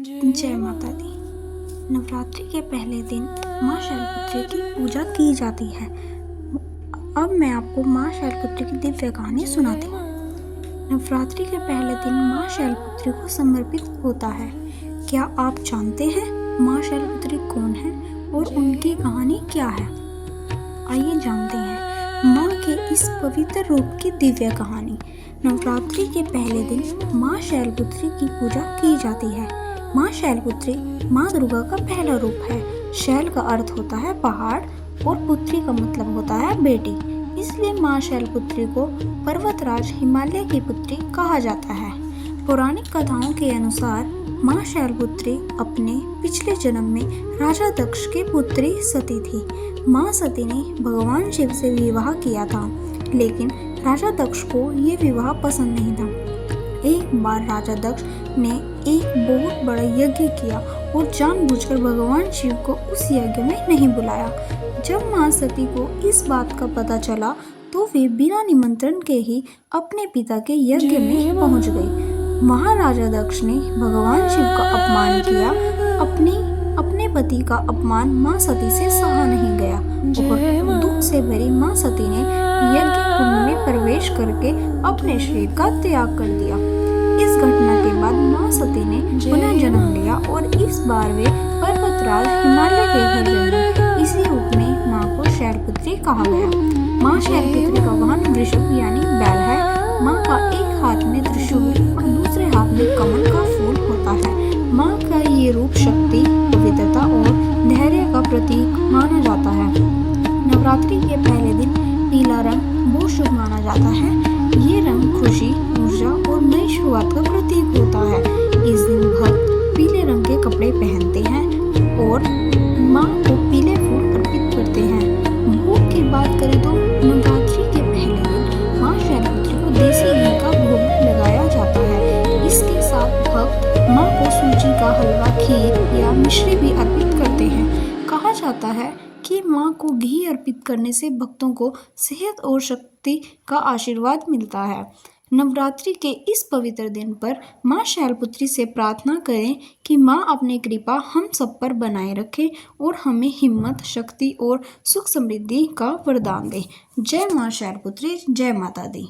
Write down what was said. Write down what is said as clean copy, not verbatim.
जय माता दी। नवरात्रि के पहले दिन माँ शैलपुत्री की पूजा की जाती है। अब मैं आपको माँ शैलपुत्री की दिव्य कहानी सुनाती हूँ। नवरात्रि के पहले दिन माँ शैलपुत्री को समर्पित होता है। क्या आप जानते हैं माँ शैलपुत्री कौन है और उनकी कहानी क्या है? आइए जानते हैं माँ के इस पवित्र रूप की दिव्य कहानी। नवरात्रि के पहले दिन माँ शैलपुत्री की पूजा की जाती है। माँ शैलपुत्री माँ दुर्गा का पहला रूप है। शैल का अर्थ होता है पहाड़ और पुत्री का मतलब होता है बेटी, इसलिए माँ शैलपुत्री को पर्वतराज हिमालय की पुत्री कहा जाता है। पौराणिक कथाओं के अनुसार माँ शैलपुत्री अपने पिछले जन्म में राजा दक्ष की पुत्री सती थी। माँ सती ने भगवान शिव से विवाह किया था, लेकिन राजा दक्ष को ये विवाह पसंद नहीं था। एक बार राजा दक्ष ने एक बहुत बड़ा यज्ञ किया और जानबूझकर भगवान शिव को उस यज्ञ में नहीं बुलाया। जब माँ सती को इस बात का पता चला तो वे बिना निमंत्रण के ही अपने पिता के यज्ञ में पहुंच गई। महाराजा दक्ष ने भगवान शिव का अपमान किया। अपने पति का अपमान माँ सती से सहा नहीं गया और दुख से भरी माँ सती ने यज्ञ कुंड में प्रवेश करके अपने शरीर का त्याग कर दिया। इस घटना के बाद माँ सती ने पुनः जन्म लिया और इस बार वे पर्वतराज हिमालय के घर जन्मी। इसी रूप में माँ को शैलपुत्री कहा गया। माँ शैलपुत्री का वाहन वृषभ यानी बैल है। माँ का एक हाथ में त्रिशूल और दूसरे हाथ में कमल का फूल होता है। माँ का ये रूप शक्ति, पवित्रता और धैर्य का प्रतीक माना जाता है। नवरात्रि के पहले दिन पीला रंग बहुत शुभ माना जाता है। ये रंग खुशी, ऊर्जा और नई शुरुआत का प्रतीक होता है। इस दिन भक्त पीले रंग के कपड़े पहनते हैं और माँ को पीले फूल अर्पित करते हैं। भोग की बात करें तो नवरात्रि के पहले दिन माँ शैलपुत्री को देसी घी का भोग लगाया जाता है। इसके साथ भक्त माँ को सूजी का हलवा, खीर या मिश्री भी अर्पित करते हैं। कहा जाता है कि माँ को घी अर्पित करने से भक्तों को सेहत और शक्ति का आशीर्वाद मिलता है। नवरात्रि के इस पवित्र दिन पर माँ शैलपुत्री से प्रार्थना करें कि माँ अपनी कृपा हम सब पर बनाए रखे और हमें हिम्मत, शक्ति और सुख समृद्धि का वरदान दे। जय माँ शैलपुत्री, जय माता दी।